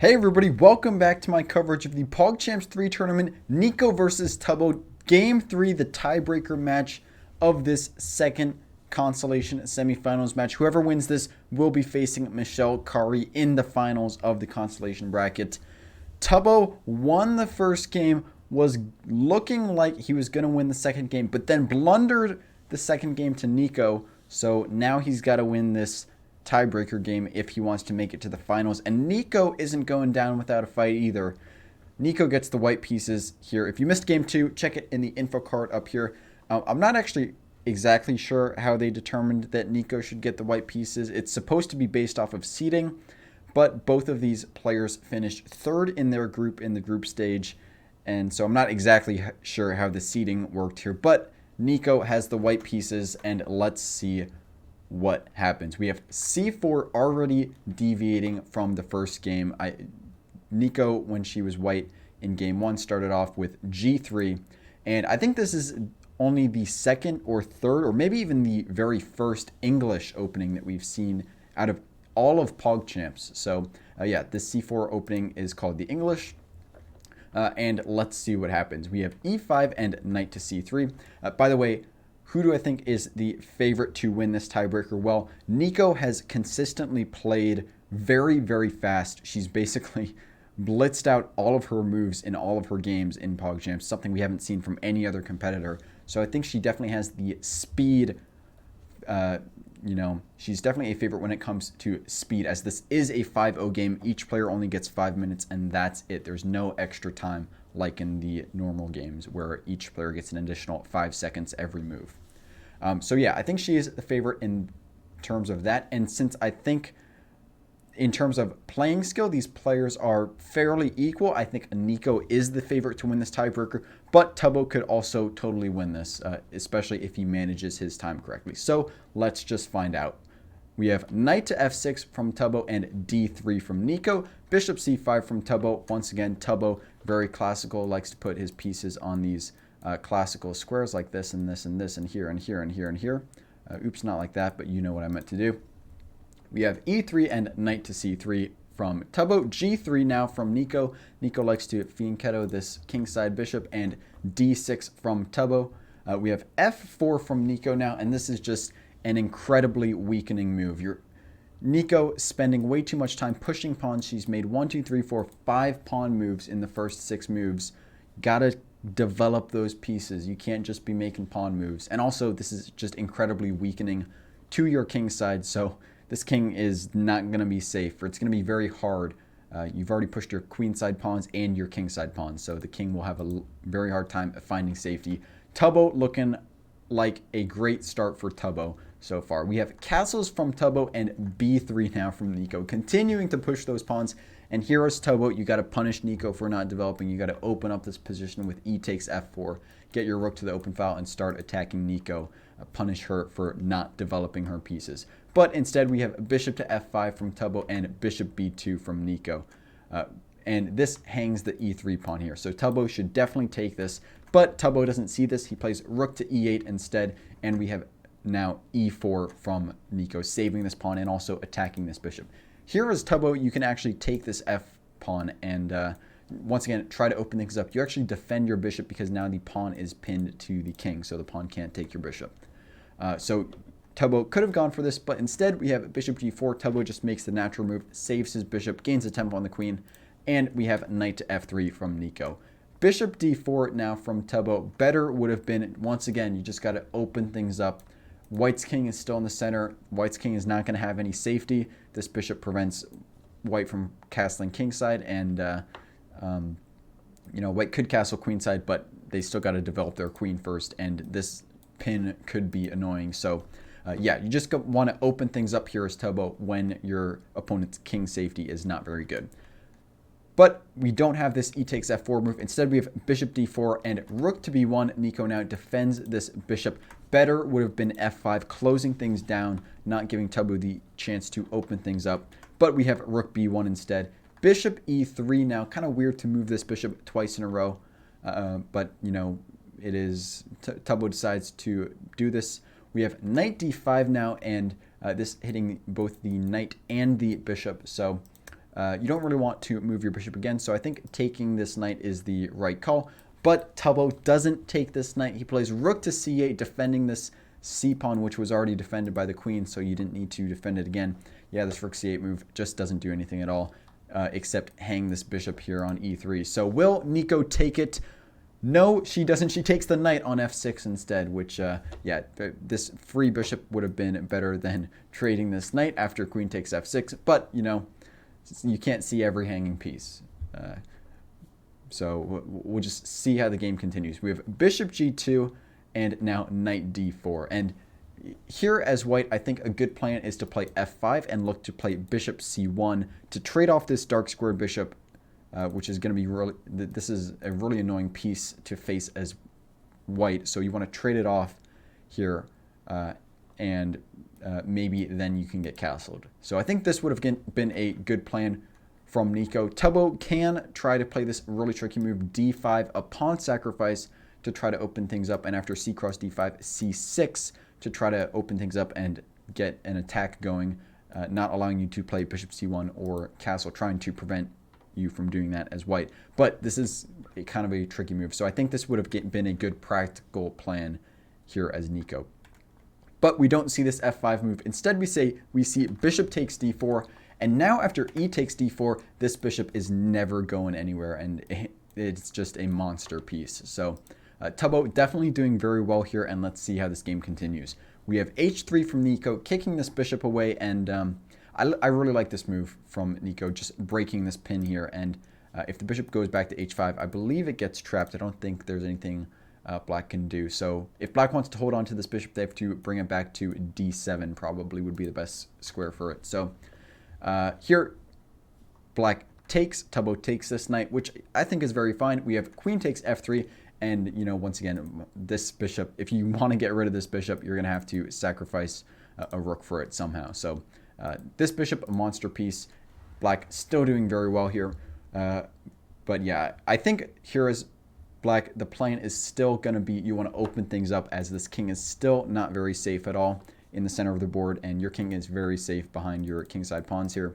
Hey everybody, welcome back to my coverage of the PogChamps 3 tournament, Neeko versus Tubbo, Game 3, the tiebreaker match of this second Consolation semifinals match. Whoever wins this will be facing Michelle Kari in the finals of the Consolation bracket. Tubbo won the first game, was looking like he was going to win the second game, but then blundered the second game to Neeko, so now he's got to win this tiebreaker game if he wants to make it to the finals. And Neeko isn't going down without a fight either. Neeko gets the white pieces here. If you missed game 2, check it in the info card up here. I'm not actually exactly sure how they determined that Neeko should get the white pieces. It's supposed to be based off of seeding, but both of these players finished third in their group in the group stage, and so I'm not exactly sure how the seeding worked here, but Neeko has the white pieces, and let's see what happens. We have C4 already deviating from the first game. Neeko, when she was white in game 1, started off with G3, and I think this is only the second or third, or maybe even the very first English opening that we've seen out of all of PogChamps. So yeah, this C4 opening is called the English. And let's see what happens. We have E5 and knight to C3. By the way, who do I think is the favorite to win this tiebreaker? Well, Neeko has consistently played very, very fast. She's basically blitzed out all of her moves in all of her games in PogChamps, something we haven't seen from any other competitor. So I think she definitely has the speed. She's definitely a favorite when it comes to speed, as this is a 5-0 game. Each player only gets 5 minutes, and that's it. There's no extra time like in the normal games where each player gets an additional 5 seconds every move. So yeah, I think she is the favorite in terms of that. And since I think in terms of playing skill, these players are fairly equal, I think Neeko is the favorite to win this tiebreaker, but Tubbo could also totally win this, especially if he manages his time correctly. So let's just find out. We have knight to f6 from Tubbo and d3 from Neeko, bishop c5 from Tubbo. Once again, Tubbo, very classical, likes to put his pieces on these classical squares like this and this and this and here and here and here and here. Oops, not like that, but you know what I meant to do. We have e3 and knight to c3 from Tubbo, g3 now from Neeko. Neeko likes to fianchetto this kingside bishop, and d6 from Tubbo. We have f4 from Neeko now, and this is just an incredibly weakening move. Neeko spending way too much time pushing pawns. She's made 1, 2, 3, 4, 5 pawn moves in the first 6 moves. Gotta develop those pieces. You can't just be making pawn moves. And also, this is just incredibly weakening to your king side, so this king is not going to be safe, or it's going to be very hard. You've already pushed your queenside pawns and your kingside pawns, so the king will have a very hard time finding safety. Tubbo looking like a great start for Tubbo so far. We have castles from Tubbo and b3 now from Neeko, continuing to push those pawns. And here is Tubbo. You got to punish Neeko for not developing. You got to open up this position with e takes f4, get your rook to the open file, and start attacking Neeko. Punish her for not developing her pieces. But instead, we have bishop to f5 from Tubbo and bishop b2 from Neeko. And this hangs the e3 pawn here. So Tubbo should definitely take this. But Tubbo doesn't see this. He plays rook to e8 instead. And we have now e4 from Neeko, saving this pawn and also attacking this bishop. Here is Tubbo. You can actually take this f pawn and once again try to open things up. You actually defend your bishop because now the pawn is pinned to the king, so the pawn can't take your bishop. So Tubbo could have gone for this, but instead we have bishop g4. Tubbo just makes the natural move, saves his bishop, gains a tempo on the queen, and we have knight to f3 from Neeko. Bishop d4 now from Tubbo. Better would have been, once again, you just got to open things up. White's king is still in the center. White's king is not going to have any safety. This bishop prevents White from castling kingside, and White could castle queenside, but they still got to develop their queen first, and this pin could be annoying. So yeah, you just want to open things up here as Tubbo when your opponent's king safety is not very good. But we don't have this e takes f4 move. Instead, we have bishop d4 and rook to b1. Neeko now defends this bishop. Better would have been f5, closing things down, not giving Tubbo the chance to open things up. But we have rook b1 instead. Bishop e3 now. Kind of weird to move this bishop twice in a row. But, it is Tubbo decides to do this. We have knight d5 now, and this hitting both the knight and the bishop. So you don't really want to move your bishop again. So I think taking this knight is the right call. But Tubbo doesn't take this knight. He plays rook to c8, defending this c-pawn, which was already defended by the queen, so you didn't need to defend it again. Yeah, this rook c8 move just doesn't do anything at all, except hang this bishop here on e3. So will Neeko take it? No, she doesn't. She takes the knight on f6 instead, which, yeah, this free bishop would have been better than trading this knight after queen takes f6. But, you know, you can't see every hanging piece. So we'll just see how the game continues. We have bishop g2 and now knight d4. And here as white, I think a good plan is to play f5 and look to play bishop c1 to trade off this dark square bishop, which is going to be really, this is a really annoying piece to face as white. So you want to trade it off here and maybe then you can get castled. So I think this would have been a good plan from Neeko. Tubbo can try to play this really tricky move, d5, a pawn sacrifice to try to open things up, and after c cross d5, c6 to try to open things up and get an attack going, not allowing you to play bishop c1 or castle, trying to prevent you from doing that as white. But this is kind of a tricky move, so I think this would have been a good practical plan here as Neeko. But we don't see this f5 move. Instead, we see bishop takes d4, and now after e takes d4, this bishop is never going anywhere, and it's just a monster piece. So Tubbo definitely doing very well here, and let's see how this game continues. We have h3 from Neeko, kicking this bishop away, and I really like this move from Neeko, just breaking this pin here. And if the bishop goes back to h5, I believe it gets trapped. I don't think there's anything black can do. So if black wants to hold on to this bishop, they have to bring it back to d7, probably would be the best square for it. So here, black takes, Tubbo takes this knight, which I think is very fine. We have queen takes f3, and, you know, once again, this bishop, if you want to get rid of this bishop, you're going to have to sacrifice a rook for it somehow. So this bishop, a monster piece. Black still doing very well here. But yeah, I think here is black, the plan is still going to be you want to open things up, as this king is still not very safe at all in the center of the board, and your king is very safe behind your kingside pawns here.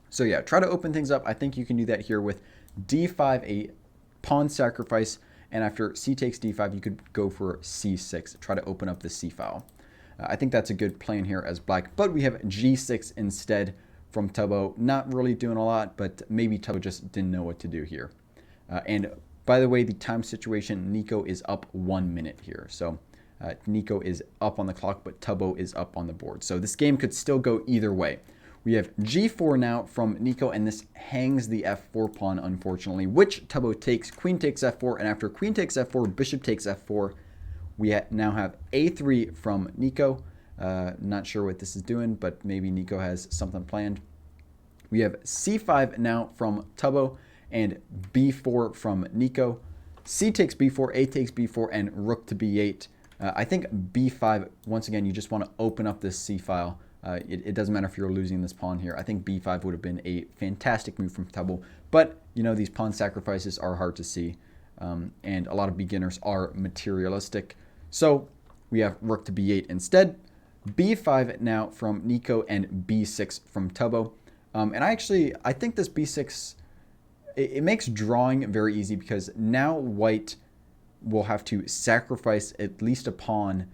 So yeah, try to open things up. I think you can do that here with d5, a pawn sacrifice, and after c takes d5, you could go for c6, try to open up the c file. I think that's a good plan here as black, but we have g6 instead from Tubbo. Not really doing a lot, but maybe Tubbo just didn't know what to do here. And by the way, the time situation, Neeko is up 1 minute here. So Neeko is up on the clock, but Tubbo is up on the board. So this game could still go either way. We have g4 now from Neeko, and this hangs the f4 pawn, unfortunately, which Tubbo takes. Queen takes f4, and after queen takes f4, bishop takes f4. We now have a3 from Neeko. Not sure what this is doing, but maybe Neeko has something planned. We have c5 now from Tubbo, and b4 from Neeko. C takes b4, a takes b4, and rook to b8. I think b5, once again, you just want to open up this c file. It doesn't matter if you're losing this pawn here. I think b5 would have been a fantastic move from Tubbo, but you know, these pawn sacrifices are hard to see, and a lot of beginners are materialistic. So we have rook to b8 instead. b5 now from Neeko, and b6 from Tubbo. And I think this b6, it makes drawing very easy, because now white will have to sacrifice at least a pawn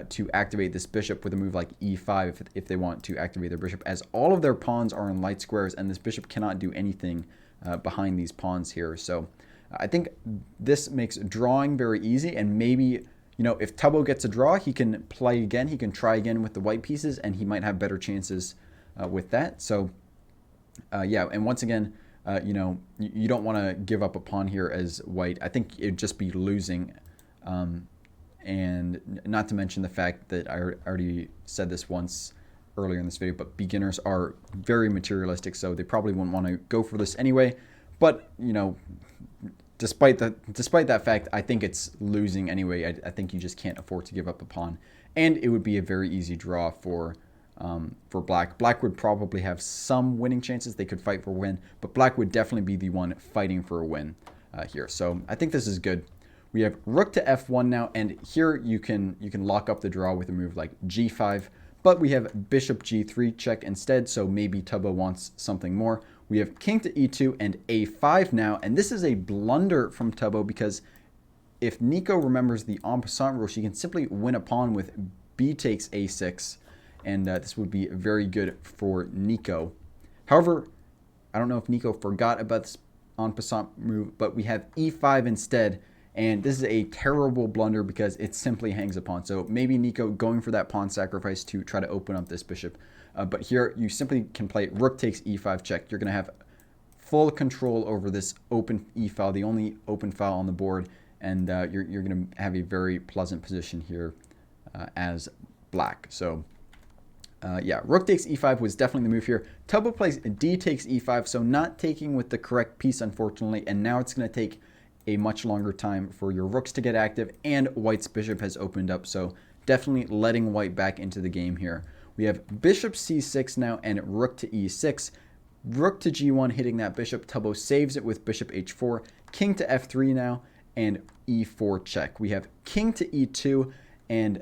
to activate this bishop with a move like e5 if they want to activate their bishop, as all of their pawns are in light squares, and this bishop cannot do anything behind these pawns here. So I think this makes drawing very easy, and maybe, you know, if Tubbo gets a draw, he can play again. He can try again with the white pieces, and he might have better chances with that. So yeah, and once again, you know, you don't want to give up a pawn here as white. I think it'd just be losing. And not to mention the fact that I already said this once earlier in this video, but beginners are very materialistic, so they probably wouldn't want to go for this anyway. But, you know, despite that fact, I think it's losing anyway. I think you just can't afford to give up a pawn, and it would be a very easy draw for black. Black would probably have some winning chances. They could fight for a win, but black would definitely be the one fighting for a win here. So I think this is good. We have rook to f1 now, and here you can lock up the draw with a move like g5, but we have bishop g3 check instead, so maybe Tubbo wants something more. We have king to e2 and a5 now, and this is a blunder from Tubbo because if Neeko remembers the en passant rule, she can simply win a pawn with b takes a6, and this would be very good for Neeko. However, I don't know if Neeko forgot about this en passant move, but we have e5 instead, and this is a terrible blunder because it simply hangs a pawn. So maybe Neeko going for that pawn sacrifice to try to open up this bishop. But here you simply can play rook takes e5 check. You're going to have full control over this open e file, the only open file on the board, and you're going to have a very pleasant position here as black. So yeah, rook takes e5 was definitely the move here. Tubbo plays d takes e5, so not taking with the correct piece, unfortunately, and now it's going to take a much longer time for your rooks to get active, and white's bishop has opened up, so definitely letting white back into the game here. We have bishop c6 now and rook to e6. Rook to g1 hitting that bishop. Tubbo saves it with bishop h4. King to f3 now and e4 check. We have king to e2, and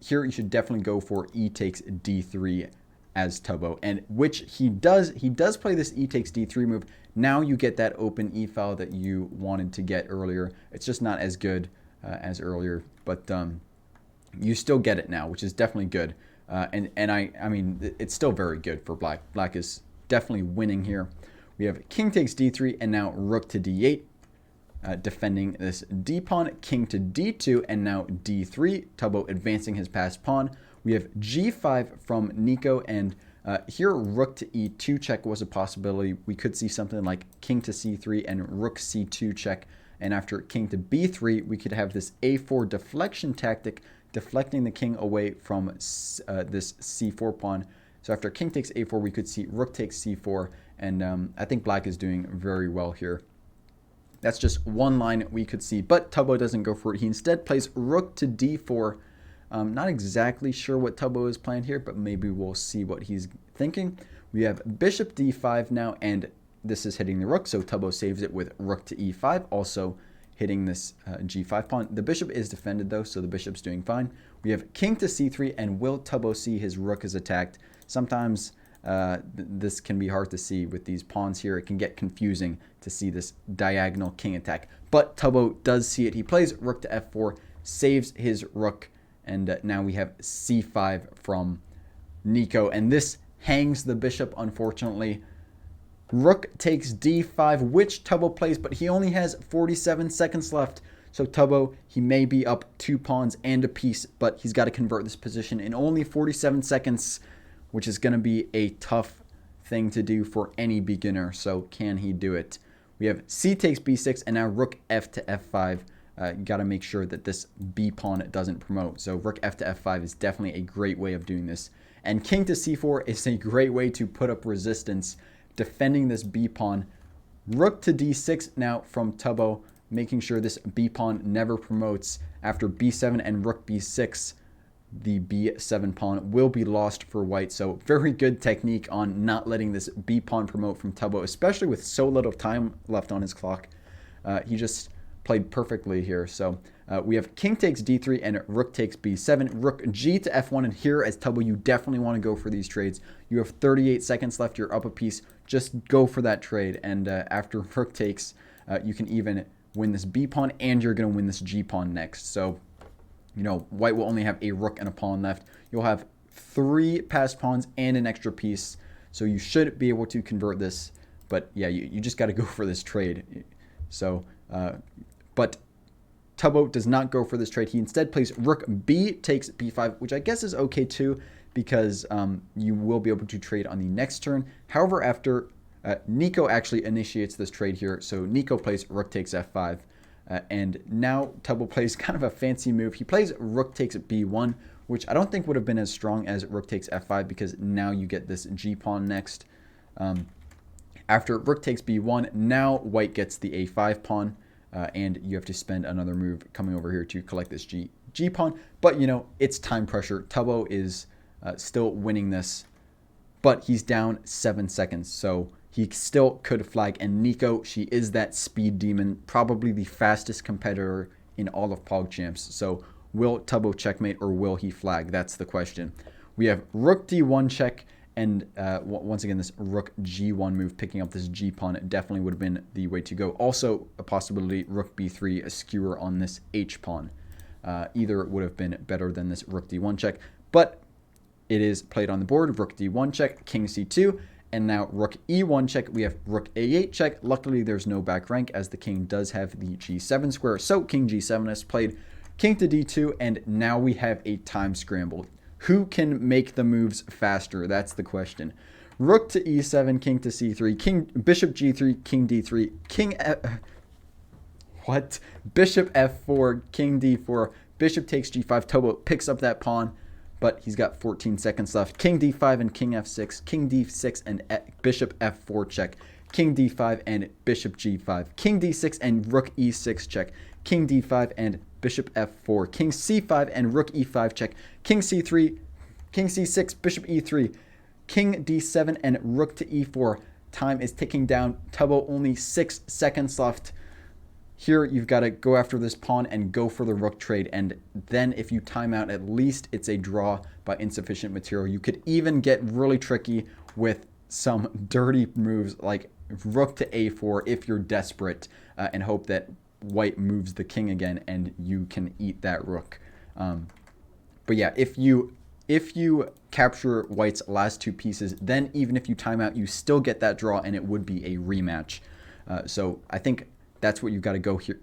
here you should definitely go for e takes d3 as Tubbo, and which he does. He does play this e takes d3 move. Now you get that open e file that you wanted to get earlier. It's just not as good as earlier, but you still get it now, which is definitely good. And I mean, it's still very good for black. Black is definitely winning here. We have king takes d3 and now rook to d8, defending this d pawn. King to d2 and now d3. Tubbo advancing his passed pawn. We have g5 from Neeko, and here rook to e2 check was a possibility. We could see something like king to c3 and rook c2 check, and after king to b3 we could have this a4 deflection tactic, deflecting the king away from this c4 pawn. So after king takes a4 we could see rook takes c4, and I think black is doing very well here. That's just one line we could see, but Tubbo doesn't go for it. He instead plays rook to d4. Not exactly sure what Tubbo is playing here, but maybe we'll see what he's thinking. We have bishop d5 now, and this is hitting the rook, so Tubbo saves it with rook to e5, also hitting this g5 pawn. The bishop is defended though, so the bishop's doing fine. We have king to c3, and will Tubbo see his rook is attacked? Sometimes this can be hard to see with these pawns here. It can get confusing to see this diagonal king attack, but Tubbo does see it. He plays rook to f4, saves his rook, and now we have c5 from Neeko, and this hangs the bishop, unfortunately. Rook takes d5, which Tubbo plays, but he only has 47 seconds left. So Tubbo, he may be up 2 pawns and a piece, but he's got to convert this position in only 47 seconds, which is going to be a tough thing to do for any beginner. So can he do it? We have c takes b6, and now rook f to f5. You got to make sure that this b pawn doesn't promote. So rook f to f5 is definitely a great way of doing this. And king to c4 is a great way to put up resistance, defending this b pawn. Rook to d6 now from Tubbo, making sure this b pawn never promotes. After b7 and rook b6, the b7 pawn will be lost for white. So very good technique on not letting this b pawn promote from Tubbo, especially with so little time left on his clock. He just played perfectly here. So we have king takes d3 and rook takes b7, rook g to f1, and here as Tubbo you definitely want to go for these trades. You have 38 seconds left, you're up a piece, just go for that trade, and after rook takes you can even win this b pawn, and you're going to win this g pawn next. So you know, white will only have a rook and a pawn left. You'll have 3 passed pawns and an extra piece, so you should be able to convert this, but yeah, you just got to go for this trade. So but Tubbo does not go for this trade. He instead plays rook b takes b5, which I guess is okay too, because you will be able to trade on the next turn. However, after Neeko actually initiates this trade here, so Neeko plays rook takes f5, and now Tubbo plays kind of a fancy move. He plays rook takes b1, which I don't think would have been as strong as rook takes f5, because now you get this g pawn next. After rook takes b1, now white gets the a5 pawn, and you have to spend another move coming over here to collect this g pawn. But you know, it's time pressure. Tubbo is still winning this, but he's down 7 seconds, so he still could flag. And Neeko, she is that speed demon, probably the fastest competitor in all of PogChamps. So will Tubbo checkmate or will he flag? That's the question. We have rook d1 check, And once again, this rook g1 move, picking up this g pawn, definitely would have been the way to go. Also, a possibility, rook b3, a skewer on this h pawn. Either would have been better than this rook d1 check, but it is played on the board. Rook d1 check, king c2, and now rook e1 check. We have rook a8 check. Luckily, there's no back rank as the king does have the g7 square. So king g7 is played, king to d2, and now we have a time scramble. Who can make the moves faster? That's the question. Rook to e7, king to c3, bishop g3, king d3, bishop f4, king d4, bishop takes g5. Tubbo picks up that pawn, but he's got 14 seconds left. King d5 and king f6, king d6 and bishop f4 check, king d5 and bishop g5, king d6 and rook e6 check, king d5 and bishop f4, king c5 and rook e5 check, king c3, king c6, bishop e3, king d7 and rook to e4. Time is ticking down. Tubbo, only 6 seconds left. Here, you've got to go after this pawn and go for the rook trade. And then if you time out, at least it's a draw by insufficient material. You could even get really tricky with some dirty moves like rook to a4 if you're desperate and hope that white moves the king again and you can eat that rook. But yeah, if you capture white's last 2 pieces, then even if you time out, you still get that draw and it would be a rematch. So I think that's what you've got to go here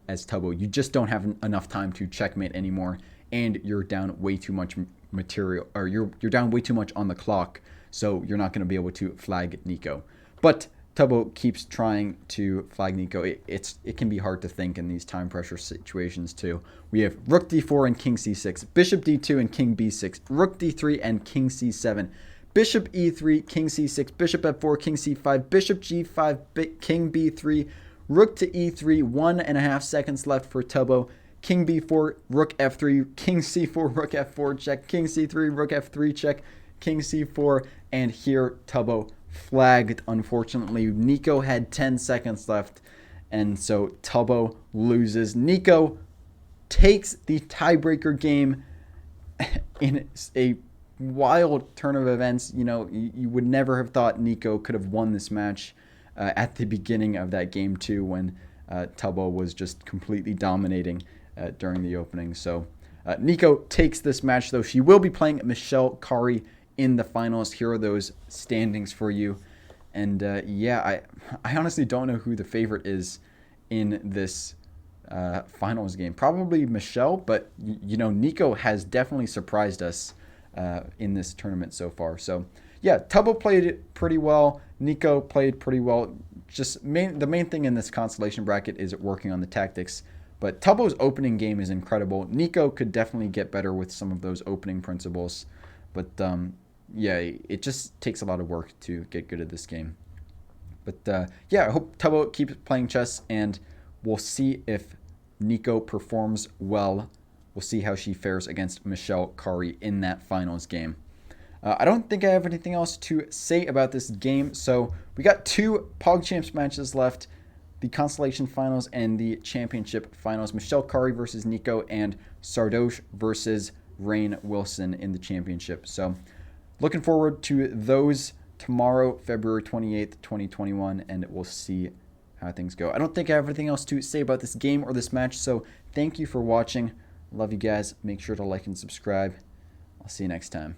as Tubbo. You just don't have enough time to checkmate anymore, and you're down way too much material, or you're down way too much on the clock, so you're not going to be able to flag Neeko. But Tubbo keeps trying to flag Neeko. It can be hard to think in these time pressure situations too. We have rook d4 and king c6, bishop d2 and king b6, rook d3 and king c7, bishop e3, king c6, bishop f4, king c5, bishop g5, king b3, rook to e3, 1.5 seconds left for Tubbo. King b4, rook f3, king c4, rook f4 check, king c3, rook f3 check, king c4, and here Tubbo flagged, unfortunately. Neeko had 10 seconds left, and so Tubbo loses. Neeko takes the tiebreaker game in a wild turn of events. You know, you would never have thought Neeko could have won this match at the beginning of that game too, when Tubbo was just completely dominating during the opening. So Neeko takes this match, though. She will be playing Michelle Khare in the finals. Here are those standings for you. And yeah, I honestly don't know who the favorite is in this finals game. Probably Michelle, but you know, Neeko has definitely surprised us in this tournament so far. So yeah, Tubbo played it pretty well. Neeko played pretty well. Just the main thing in this consolation bracket is working on the tactics. But Tubbo's opening game is incredible. Neeko could definitely get better with some of those opening principles. But yeah, it just takes a lot of work to get good at this game. But yeah, I hope Tubbo keeps playing chess, and we'll see if Neeko performs well. We'll see how she fares against Michelle Khare in that finals game. I don't think I have anything else to say about this game. So we got 2 PogChamps matches left, the Consolation Finals and the Championship Finals. Michelle Khare versus Neeko, and Sardoche versus Rain Wilson in the Championship. So looking forward to those tomorrow, February 28th, 2021, and we'll see how things go. I don't think I have anything else to say about this game or this match, so thank you for watching. Love you guys. Make sure to like and subscribe. I'll see you next time.